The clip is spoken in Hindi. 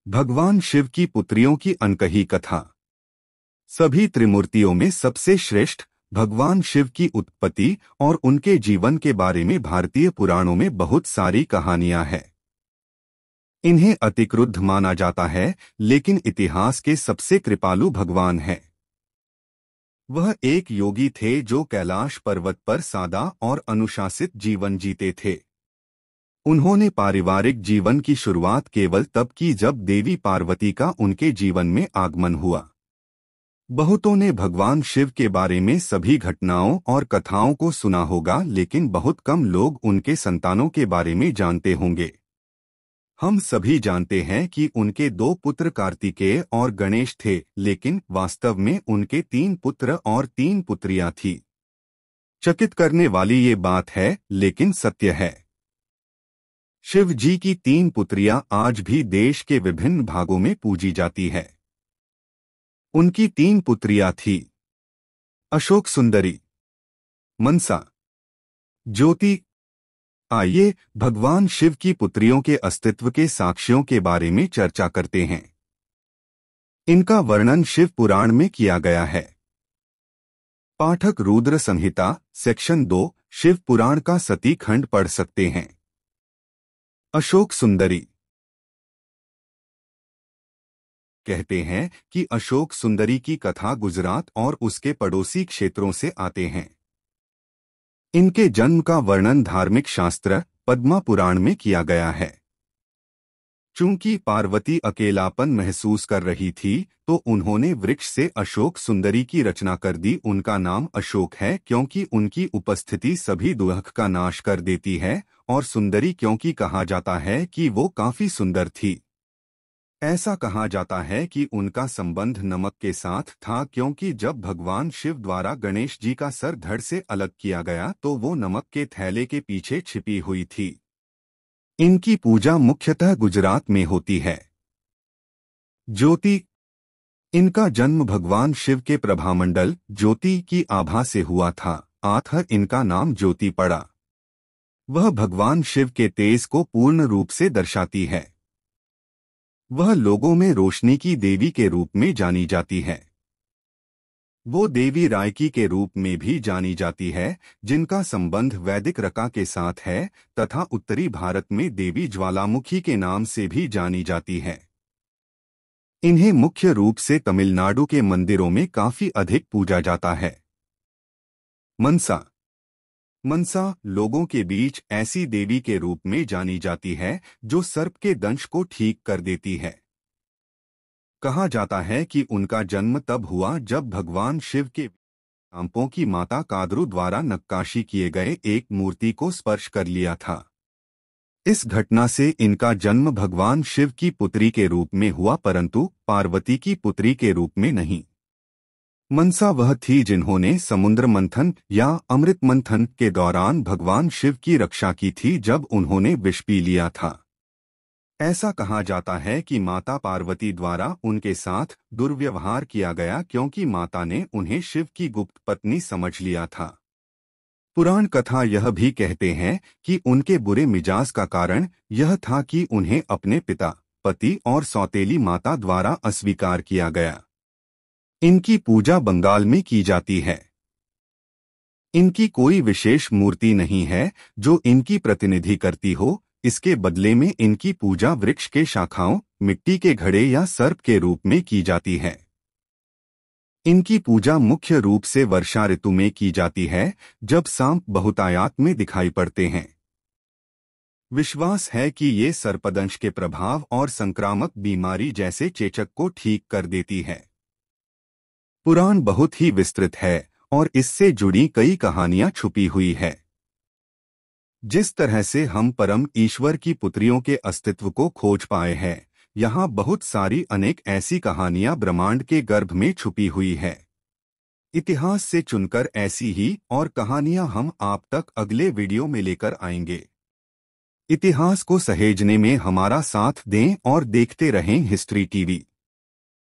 भगवान शिव की पुत्रियों की अनकही कथा। सभी त्रिमूर्तियों में सबसे श्रेष्ठ भगवान शिव की उत्पत्ति और उनके जीवन के बारे में भारतीय पुराणों में बहुत सारी कहानियां हैं। इन्हें अतिक्रुद्ध माना जाता है, लेकिन इतिहास के सबसे कृपालु भगवान हैं। वह एक योगी थे जो कैलाश पर्वत पर सादा और अनुशासित जीवन जीते थे। उन्होंने पारिवारिक जीवन की शुरुआत केवल तब की जब देवी पार्वती का उनके जीवन में आगमन हुआ। बहुतों ने भगवान शिव के बारे में सभी घटनाओं और कथाओं को सुना होगा, लेकिन बहुत कम लोग उनके संतानों के बारे में जानते होंगे। हम सभी जानते हैं कि उनके 2 पुत्र कार्तिकेय और गणेश थे, लेकिन वास्तव में उनके 3 पुत्र और 3 पुत्रियां थीं। चकित करने वाली ये बात है, लेकिन सत्य है। शिव जी की 3 पुत्रियां आज भी देश के विभिन्न भागों में पूजी जाती है। उनकी 3 पुत्रियां थी अशोक सुंदरी, मनसा, ज्योति। आइए भगवान शिव की पुत्रियों के अस्तित्व के साक्ष्यों के बारे में चर्चा करते हैं। इनका वर्णन शिव पुराण में किया गया है। पाठक रुद्र संहिता सेक्शन 2 शिव पुराण का सती खंड पढ़ सकते हैं। अशोक सुंदरी। कहते हैं कि अशोक सुंदरी की कथा गुजरात और उसके पड़ोसी क्षेत्रों से आते हैं। इनके जन्म का वर्णन धार्मिक शास्त्र पद्मा पुराण में किया गया है। चूंकि पार्वती अकेलापन महसूस कर रही थी, तो उन्होंने वृक्ष से अशोक सुंदरी की रचना कर दी। उनका नाम अशोक है क्योंकि उनकी उपस्थिति सभी दुख का नाश कर देती है, और सुंदरी क्योंकि कहा जाता है कि वो काफी सुंदर थी। ऐसा कहा जाता है कि उनका संबंध नमक के साथ था, क्योंकि जब भगवान शिव द्वारा गणेश जी का सर धड़ से अलग किया गया तो वो नमक के थैले के पीछे छिपी हुई थी। इनकी पूजा मुख्यतः गुजरात में होती है। ज्योति। इनका जन्म भगवान शिव के प्रभामंडल ज्योति की आभा से हुआ था, अतः इनका नाम ज्योति पड़ा। वह भगवान शिव के तेज को पूर्ण रूप से दर्शाती है। वह लोगों में रोशनी की देवी के रूप में जानी जाती है। वो देवी रायकी के रूप में भी जानी जाती है, जिनका संबंध वैदिक रका के साथ है, तथा उत्तरी भारत में देवी ज्वालामुखी के नाम से भी जानी जाती है। इन्हें मुख्य रूप से तमिलनाडु के मंदिरों में काफी अधिक पूजा जाता है। मनसा। मनसा लोगों के बीच ऐसी देवी के रूप में जानी जाती है जो सर्प के दंश को ठीक कर देती है। कहा जाता है कि उनका जन्म तब हुआ जब भगवान शिव के सांपों की माता कादरू द्वारा नक्काशी किए गए एक मूर्ति को स्पर्श कर लिया था। इस घटना से इनका जन्म भगवान शिव की पुत्री के रूप में हुआ, परंतु पार्वती की पुत्री के रूप में नहीं। मनसा वह थी जिन्होंने समुद्र मंथन या अमृत मंथन के दौरान भगवान शिव की रक्षा की थी जब उन्होंने विष पी लिया था। ऐसा कहा जाता है कि माता पार्वती द्वारा उनके साथ दुर्व्यवहार किया गया, क्योंकि माता ने उन्हें शिव की गुप्त पत्नी समझ लिया था। पुराण कथा यह भी कहते हैं कि उनके बुरे मिजाज का कारण यह था कि उन्हें अपने पिता, पति और सौतेली माता द्वारा अस्वीकार किया गया। इनकी पूजा बंगाल में की जाती है। इनकी कोई विशेष मूर्ति नहीं है जो इनकी प्रतिनिधि करती हो। इसके बदले में इनकी पूजा वृक्ष के शाखाओं, मिट्टी के घड़े या सर्प के रूप में की जाती है। इनकी पूजा मुख्य रूप से वर्षा ऋतु में की जाती है, जब सांप बहुतायत में दिखाई पड़ते हैं। विश्वास है कि ये सर्पदंश के प्रभाव और संक्रामक बीमारी जैसे चेचक को ठीक कर देती है। पुराण बहुत ही विस्तृत है और इससे जुड़ी कई कहानियां छुपी हुई है। जिस तरह से हम परम ईश्वर की पुत्रियों के अस्तित्व को खोज पाए हैं, यहाँ बहुत सारी अनेक ऐसी कहानियां ब्रह्मांड के गर्भ में छुपी हुई है। इतिहास से चुनकर ऐसी ही और कहानियां हम आप तक अगले वीडियो में लेकर आएंगे। इतिहास को सहेजने में हमारा साथ दें और देखते रहें हिस्ट्री टीवी।